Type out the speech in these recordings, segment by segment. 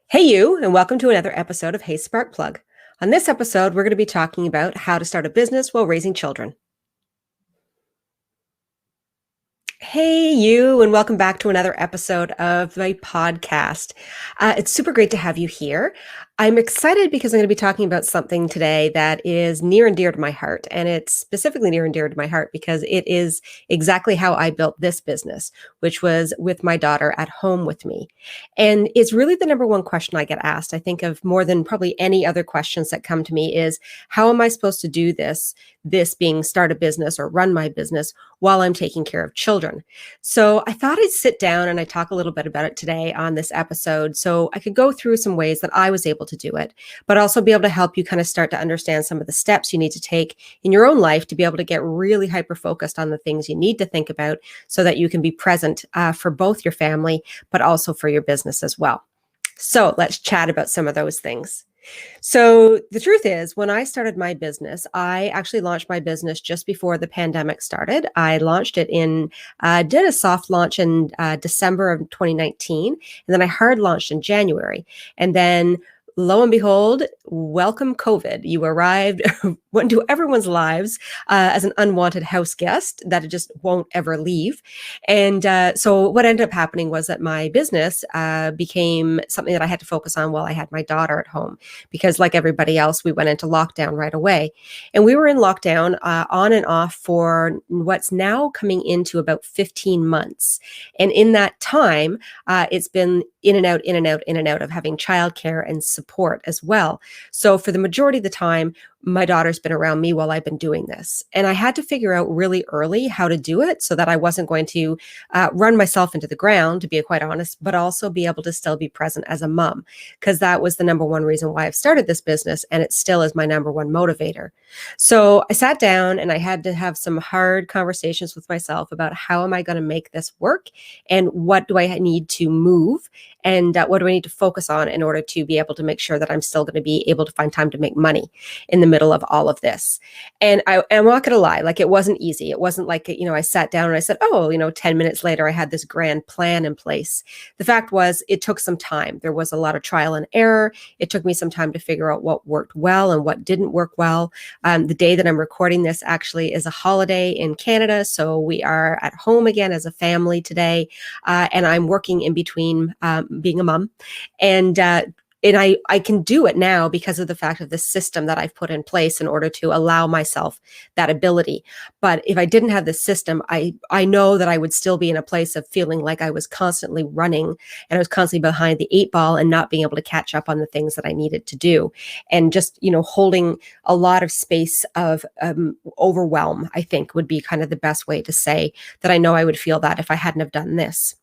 Hey, you, and welcome to another episode of Hey Spark Plug. On this episode, we're going to be talking about how to start a business while raising children. Hey, you, and welcome back to another episode of my podcast. It's super great to have you here. I'm excited because I'm going to be talking about something today that is near and dear to my heart. And it's specifically near and dear to my heart because it is exactly how I built this business, which was with my daughter at home with me. And it's really the number one question I get asked. I think of more than probably any other questions that come to me is, how am I supposed to do this being start a business or run my business while I'm taking care of children? So I thought I'd sit down and I talk a little bit about it today on this episode so I could go through some ways that I was able to do it, but also be able to help you kind of start to understand some of the steps you need to take in your own life to be able to get really hyper focused on the things you need to think about so that you can be present for both your family, but also for your business as well. So let's chat about some of those things. So the truth is, when I started my business, I actually launched my business just before the pandemic started. I launched it did a soft launch in December of 2019, and then I hard launched in January. And then lo and behold, welcome COVID. You arrived, went into everyone's lives as an unwanted house guest that it just won't ever leave. And so what ended up happening was that my business became something that I had to focus on while I had my daughter at home, because like everybody else, we went into lockdown right away. And we were in lockdown on and off for what's now coming into about 15 months. And in that time, it's been in and out, in and out, in and out of having childcare and support as well. So for the majority of the time, my daughter's been around me while I've been doing this. And I had to figure out really early how to do it so that I wasn't going to run myself into the ground, to be quite honest, but also be able to still be present as a mom, because that was the number one reason why I've started this business. And it still is my number one motivator. So I sat down and I had to have some hard conversations with myself about how am I going to make this work and what do I need to move and what do I need to focus on in order to be able to make sure that I'm still going to be able to find time to make money in the middle of all of this. And I'm not going to lie, like it wasn't easy. It wasn't like, I sat down and I said, 10 minutes later, I had this grand plan in place. The fact was, it took some time. There was a lot of trial and error. It took me some time to figure out what worked well and what didn't work well. The day that I'm recording this actually is a holiday in Canada. So we are at home again as a family today. And I'm working in between being a mom. And I can do it now because of the fact of the system that I've put in place in order to allow myself that ability. But if I didn't have the system, I know that I would still be in a place of feeling like I was constantly running and I was constantly behind the eight ball and not being able to catch up on the things that I needed to do. And just, holding a lot of space of overwhelm, I think would be kind of the best way to say that I know I would feel that if I hadn't have done this.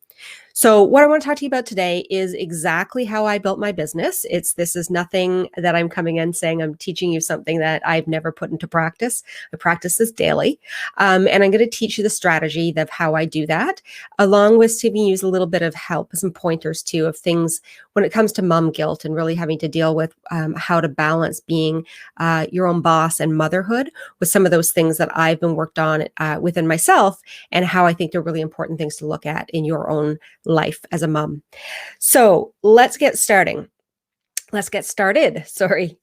So what I want to talk to you about today is exactly how I built my business. This is nothing that I'm coming in saying I'm teaching you something that I've never put into practice. I practice this daily. And I'm going to teach you the strategy of how I do that, along with giving you a little bit of help, some pointers too, of things when it comes to mom guilt and really having to deal with how to balance being your own boss and motherhood with some of those things that I've been worked on within myself and how I think they're really important things to look at in your own life as a mom. So let's get started. Sorry.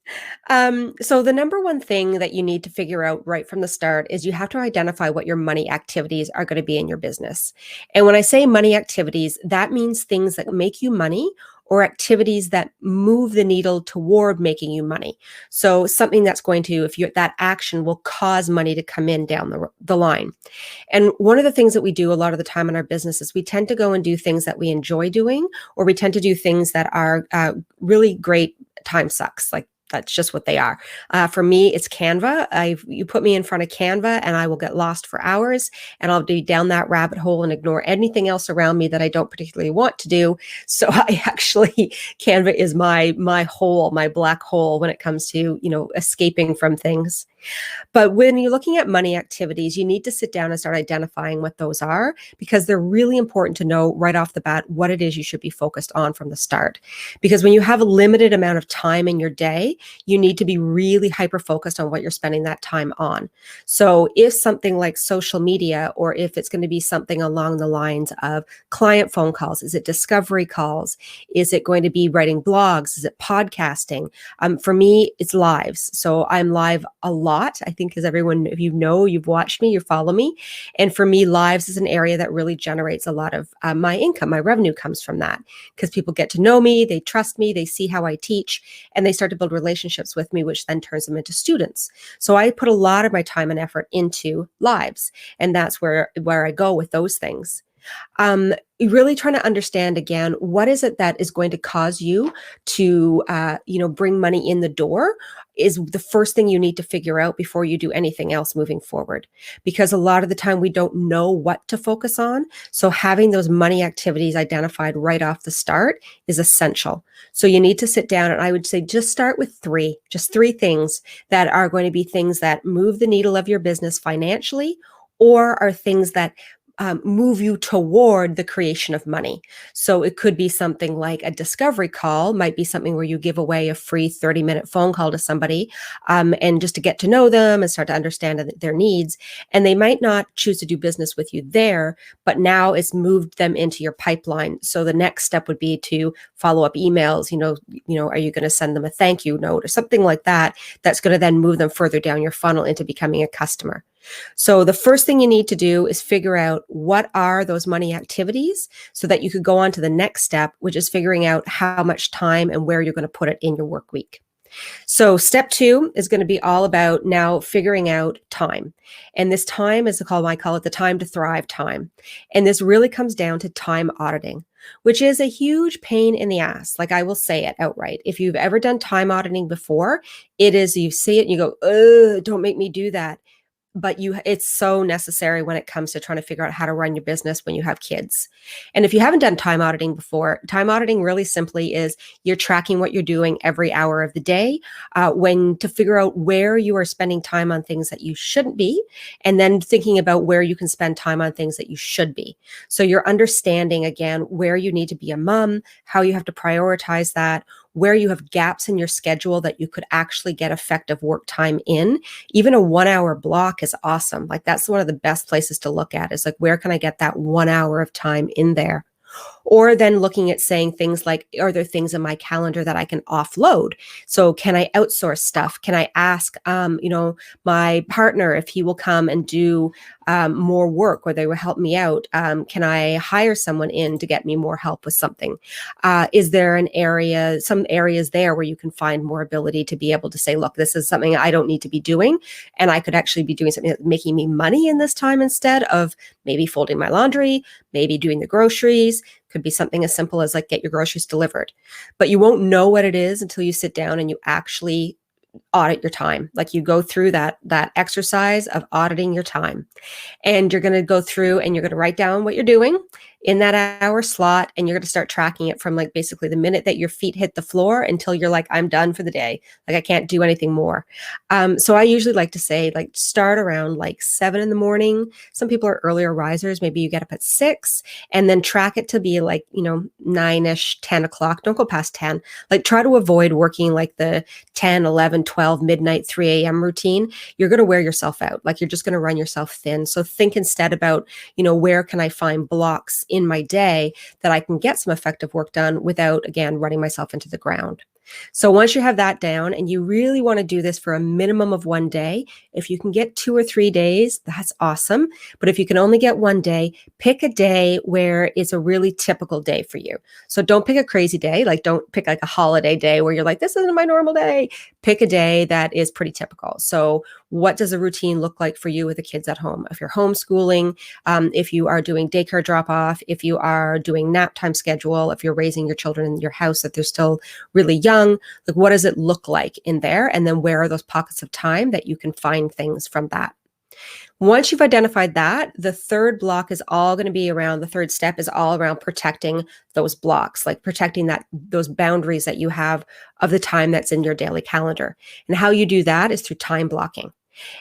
So the number one thing that you need to figure out right from the start is you have to identify what your money activities are going to be in your business. And when I say money activities, that means things that make you money or activities that move the needle toward making you money. So something that's going to, that action will cause money to come in down the line. And one of the things that we do a lot of the time in our business is we tend to go and do things that we enjoy doing, or we tend to do things that are really great time sucks. Like that's just what they are. For me, it's Canva. You put me in front of Canva and I will get lost for hours and I'll be down that rabbit hole and ignore anything else around me that I don't particularly want to do. So Canva is my hole, my black hole when it comes to, escaping from things. But when you're looking at money activities, you need to sit down and start identifying what those are, because they're really important to know right off the bat what it is you should be focused on from the start. Because when you have a limited amount of time in your day, you need to be really hyper focused on what you're spending that time on. So if something like social media, or if it's going to be something along the lines of client phone calls, is it discovery calls? Is it going to be writing blogs? Is it podcasting? For me, it's lives. So I'm live a lot. I think as everyone, if you've watched me, you follow me. And for me, lives is an area that really generates a lot of my income. My revenue comes from that, because people get to know me, they trust me, they see how I teach, and they start to build relationships with me, which then turns them into students. So I put a lot of my time and effort into lives, and that's where I go with those things. Really trying to understand again, what is it that is going to cause you to, bring money in the door, is the first thing you need to figure out before you do anything else moving forward. Because a lot of the time we don't know what to focus on. So having those money activities identified right off the start is essential. So you need to sit down, and I would say just start with just three things that are going to be things that move the needle of your business financially, or are things that move you toward the creation of money. So it could be something like a discovery call, might be something where you give away a free 30-minute phone call to somebody, and just to get to know them and start to understand their needs. And they might not choose to do business with you there, but now it's moved them into your pipeline. So the next step would be to follow up emails. Are you going to send them a thank you note or something like that? That's going to then move them further down your funnel into becoming a customer. So the first thing you need to do is figure out what are those money activities, so that you could go on to the next step, which is figuring out how much time and where you're going to put it in your work week. So step 2 is going to be all about now figuring out time. And this time is I call it the time to thrive time. And this really comes down to time auditing, which is a huge pain in the ass. Like, I will say it outright. If you've ever done time auditing before, you see it and you go, ugh, don't make me do that. But it's so necessary when it comes to trying to figure out how to run your business when you have kids. And if you haven't done time auditing before, time auditing really simply is you're tracking what you're doing every hour of the day, to figure out where you are spending time on things that you shouldn't be, and then thinking about where you can spend time on things that you should be. So you're understanding, again, where you need to be a mom, how you have to prioritize that, where you have gaps in your schedule that you could actually get effective work time in. Even a 1-hour block is awesome. Like, that's one of the best places to look at, is like, where can I get that 1 hour of time in there? Or then looking at saying things like, are there things in my calendar that I can offload? So can I outsource stuff? Can I ask, my partner if he will come and do more work, or they will help me out? Can I hire someone in to get me more help with something? Is there some areas there where you can find more ability to be able to say, look, this is something I don't need to be doing, and I could actually be doing something that's making me money in this time, instead of maybe folding my laundry, maybe doing the groceries. Could be something as simple as like get your groceries delivered. But you won't know what it is until you sit down and you actually audit your time. Like, you go through that exercise of auditing your time. And you're going to go through and you're going to write down what you're doing in that hour slot. And you're going to start tracking it from, like, basically the minute that your feet hit the floor until you're like, I'm done for the day. Like, I can't do anything more. So I usually like to say, like, start around like 7 in the morning. Some people are earlier risers. Maybe you get up at 6, and then track it to be like, 9-ish, 10 o'clock. Don't go past 10. Like, try to avoid working like the 10, 11, 12, midnight, 3 a.m. routine. You're going to wear yourself out. Like, you're just going to run yourself thin. So think instead about, where can I find blocks in my day that I can get some effective work done without, again, running myself into the ground. So once you have that down, and you really want to do this for a minimum of 1 day, if you can get 2 or 3 days, that's awesome. But if you can only get 1 day, pick a day where it's a really typical day for you. So don't pick a crazy day. Like, don't pick like a holiday day where you're like, this isn't my normal day. Pick a day that is pretty typical. So what does a routine look like for you with the kids at home? If you're homeschooling, if you are doing daycare drop off, if you are doing nap time schedule, if you're raising your children in your house that they're still really young, like, what does it look like in there? And then where are those pockets of time that you can find things from that? Once you've identified that, the third step is all around protecting those blocks, like protecting those boundaries that you have of the time that's in your daily calendar. And how you do that is through time blocking.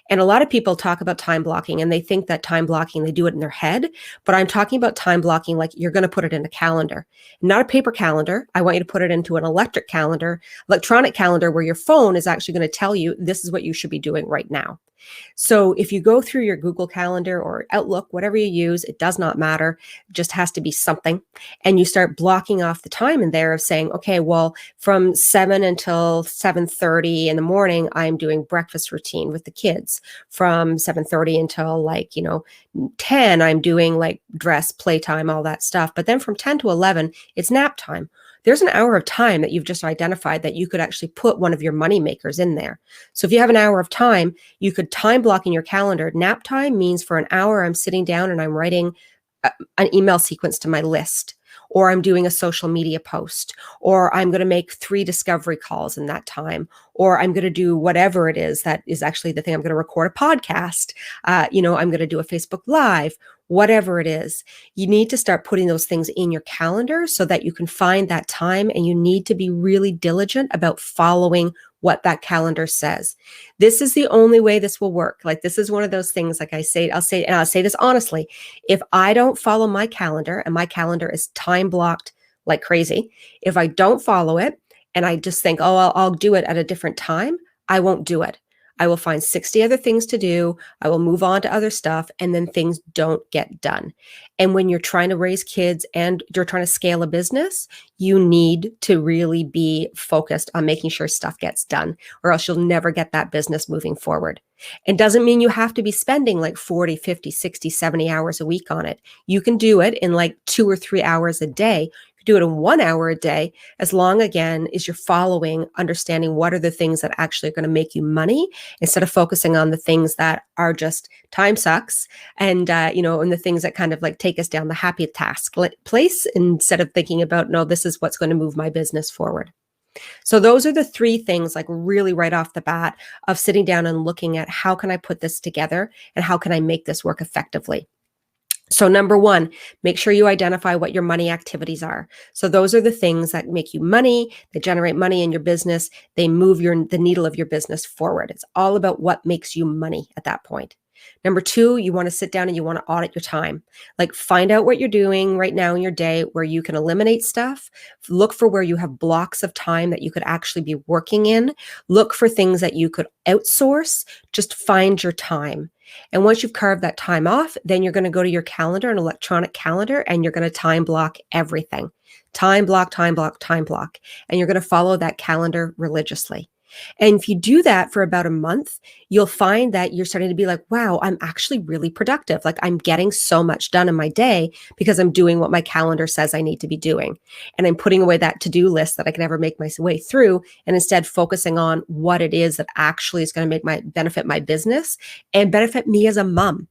And a lot of people talk about time blocking and they think that time blocking, they do it in their head, but I'm talking about time blocking like you're going to put it in a calendar, not a paper calendar. I want you to put it into an electronic calendar where your phone is actually going to tell you this is what you should be doing right now. So if you go through your Google Calendar or Outlook, whatever you use, it does not matter. It just has to be something. And you start blocking off the time in there of saying, okay, well, from 7 until 7:30 in the morning, I'm doing breakfast routine with the kids. From 7:30 until 10, I'm doing like dress, playtime, all that stuff. But then from 10 to 11, it's nap time. There's an hour of time that you've just identified that you could actually put one of your money makers in there. So if you have an hour of time, you could time block in your calendar. Nap time means for an hour, I'm sitting down and I'm writing an email sequence to my list, or I'm doing a social media post, or I'm going to make 3 discovery calls in that time, or I'm going to do whatever it is that is actually the thing. I'm going to record a podcast. I'm going to do a Facebook Live, whatever it is. You need to start putting those things in your calendar so that you can find that time, and you need to be really diligent about following what that calendar says. This is the only way this will work. Like, this is one of those things, like I'll say this honestly. If I don't follow my calendar, and my calendar is time blocked like crazy, if I don't follow it and I just think, oh, I'll do it at a different time, I won't do it. I will find 60 other things to do. I will move on to other stuff, and then things don't get done. And when you're trying to raise kids and you're trying to scale a business, you need to really be focused on making sure stuff gets done, or else you'll never get that business moving forward. It doesn't mean you have to be spending like 40, 50, 60, 70 hours a week on it. You can do it in like 2 or 3 hours a day. Do it in 1 hour a day, as long, again, as you're following, understanding what are the things that actually are going to make you money, instead of focusing on the things that are just time sucks and the things that kind of like take us down the happy task place, instead of thinking about, no, this is what's going to move my business forward. So those are the 3 things, like really right off the bat, of sitting down and looking at how can I put this together and how can I make this work effectively. So number 1, make sure you identify what your money activities are. So those are the things that make you money, that generate money in your business. They move the needle of your business forward. It's all about what makes you money at that point. Number 2, you want to sit down and you want to audit your time. Like, find out what you're doing right now in your day where you can eliminate stuff. Look for where you have blocks of time that you could actually be working in. Look for things that you could outsource. Just find your time. And once you've carved that time off, then you're going to go to your calendar, an electronic calendar, and you're going to time block everything. Time block, time block, time block. And you're going to follow that calendar religiously. And if you do that for about a month, you'll find that you're starting to be like, wow, I'm actually really productive. Like, I'm getting so much done in my day because I'm doing what my calendar says I need to be doing. And I'm putting away that to-do list that I can never make my way through, and instead focusing on what it is that actually is going to benefit my business and benefit me as a mom.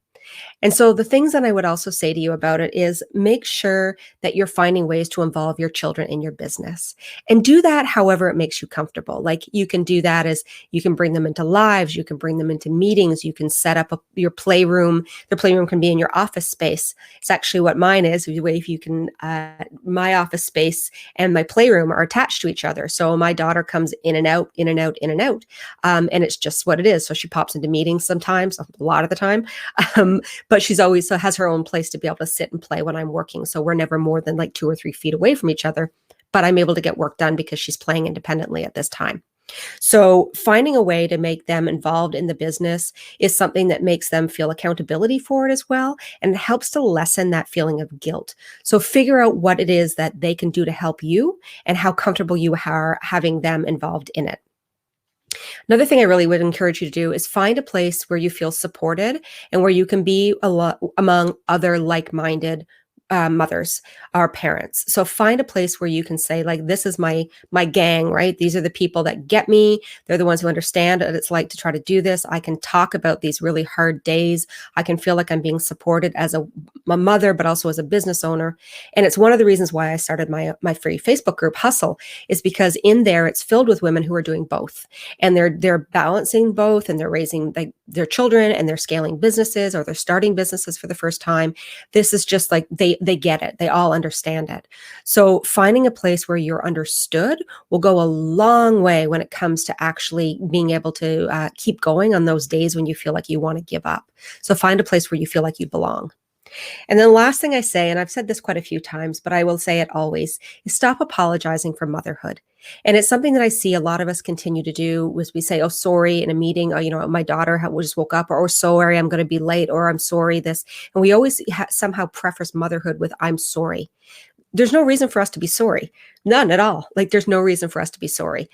And so the things that I would also say to you about it is, make sure that you're finding ways to involve your children in your business, and do that however it makes you comfortable. Like, you can do that as you can bring them into lives, you can bring them into meetings, you can set up your playroom. The playroom can be in your office space. It's actually what mine is. If you can, my office space and my playroom are attached to each other. So my daughter comes in and out, in and out, in and out. And it's just what it is. So she pops into meetings sometimes, a lot of the time. But she's always has her own place to be able to sit and play when I'm working. So we're never more than like 2 or 3 feet away from each other, but I'm able to get work done because she's playing independently at this time. So finding a way to make them involved in the business is something that makes them feel accountability for it as well, and it helps to lessen that feeling of guilt. So figure out what it is that they can do to help you and how comfortable you are having them involved in it. Another thing I really would encourage you to do is find a place where you feel supported and where you can be among other like-minded mothers or parents. So find a place where you can say, like, this is my gang, right? These are the people that get me. They're the ones who understand what it's like to try to do this. I can talk about these really hard days. I can feel like I'm being supported as a mother, but also as a business owner. And it's one of the reasons why I started my free Facebook group, Hustle, is because in there it's filled with women who are doing both, and they're balancing both, and they're raising, like, their children and they're scaling businesses or they're starting businesses for the first time. This is just like they get it. They all understand it. So finding a place where you're understood will go a long way when it comes to actually being able to keep going on those days when you feel like you want to give up. So find a place where you feel like you belong. And then the last thing I say, and I've said this quite a few times, but I will say it always, is stop apologizing for motherhood. And it's something that I see a lot of us continue to do was we say, oh, sorry, in a meeting, or, my daughter just woke up, or oh, sorry, I'm going to be late, or I'm sorry, this. And we always somehow preface motherhood with, I'm sorry. There's no reason for us to be sorry. None at all. Like there's no reason for us to be sorry.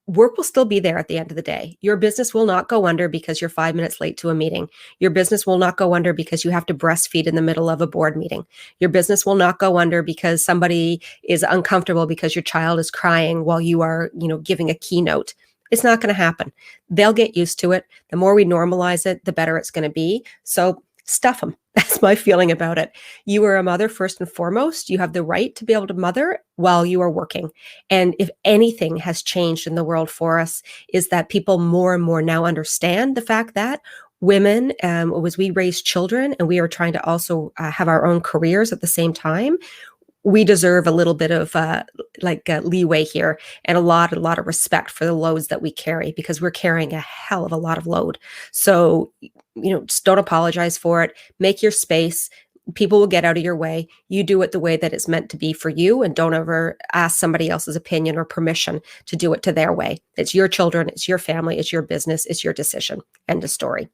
Work will still be there at the end of the day. Your business will not go under because you're 5 minutes late to a meeting. Your business will not go under because you have to breastfeed in the middle of a board meeting. Your business will not go under because somebody is uncomfortable because your child is crying while you are, giving a keynote. It's not going to happen. They'll get used to it. The more we normalize it, the better it's going to be. So stuff them. That's my feeling about it. You are a mother first and foremost. You have the right to be able to mother while you are working. And if anything has changed in the world for us, is that people more and more now understand the fact that women, as we raise children and we are trying to also have our own careers at the same time, we deserve a little bit of leeway here and a lot of respect for the loads that we carry because we're carrying a hell of a lot of load. So, just don't apologize for it. Make your space. People will get out of your way. You do it the way that it's meant to be for you and don't ever ask somebody else's opinion or permission to do it to their way. It's your children, it's your family, it's your business, it's your decision. End of story.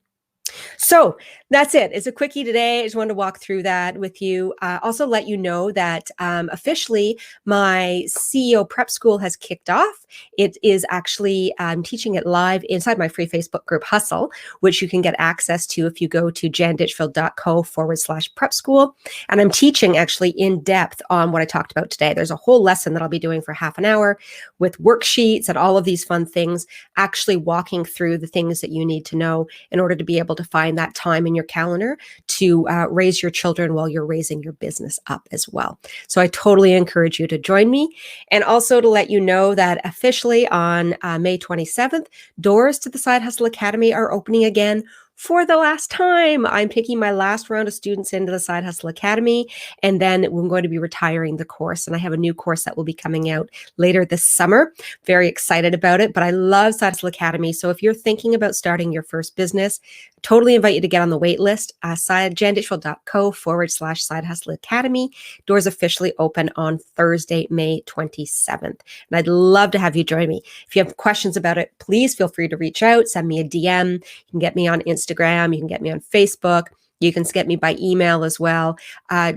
So that's it. It's a quickie today. I just wanted to walk through that with you. Also let you know that officially my CEO prep school has kicked off. It is actually teaching it live inside my free Facebook group Hustle, which you can get access to if you go to janditchfield.co/prep school. And I'm teaching actually in depth on what I talked about today. There's a whole lesson that I'll be doing for half an hour with worksheets and all of these fun things, actually walking through the things that you need to know in order to be able to find that time in your calendar to raise your children while you're raising your business up as well. So I totally encourage you to join me. And also to let you know that officially on May 27th, doors to the Side Hustle Academy are opening again for the last time. I'm taking my last round of students into the Side Hustle Academy, and then we're going to be retiring the course. And I have a new course that will be coming out later this summer. Very excited about it, but I love Side Hustle Academy. So if you're thinking about starting your first business, totally invite you to get on the wait list. janditchfield.co/Side Hustle Academy. Doors officially open on Thursday, May 27th. And I'd love to have you join me. If you have questions about it, please feel free to reach out, send me a DM. You can get me on Instagram. You can get me on Facebook. You can get me by email as well.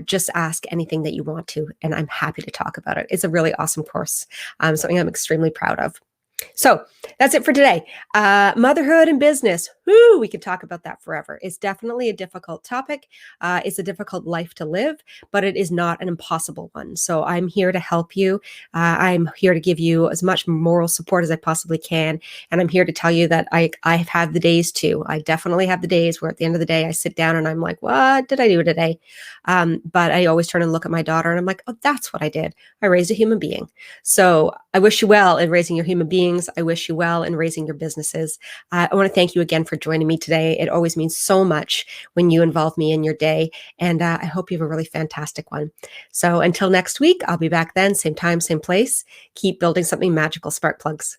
Just ask anything that you want to, and I'm happy to talk about it. It's a really awesome course, something I'm extremely proud of. So that's it for today. Motherhood and business. We could talk about that forever. It's definitely a difficult topic. It's a difficult life to live, but it is not an impossible one. So I'm here to help you. I'm here to give you as much moral support as I possibly can. And I'm here to tell you that I have had the days too. I definitely have the days where at the end of the day, I sit down and I'm like, what did I do today? But I always turn and look at my daughter and I'm like, oh, that's what I did. I raised a human being. So I wish you well in raising your human beings. I wish you well in raising your businesses. I want to thank you again for joining me today. It always means so much when you involve me in your day. And I hope you have a really fantastic one. So until next week, I'll be back then, same time, same place. Keep building something magical, spark plugs.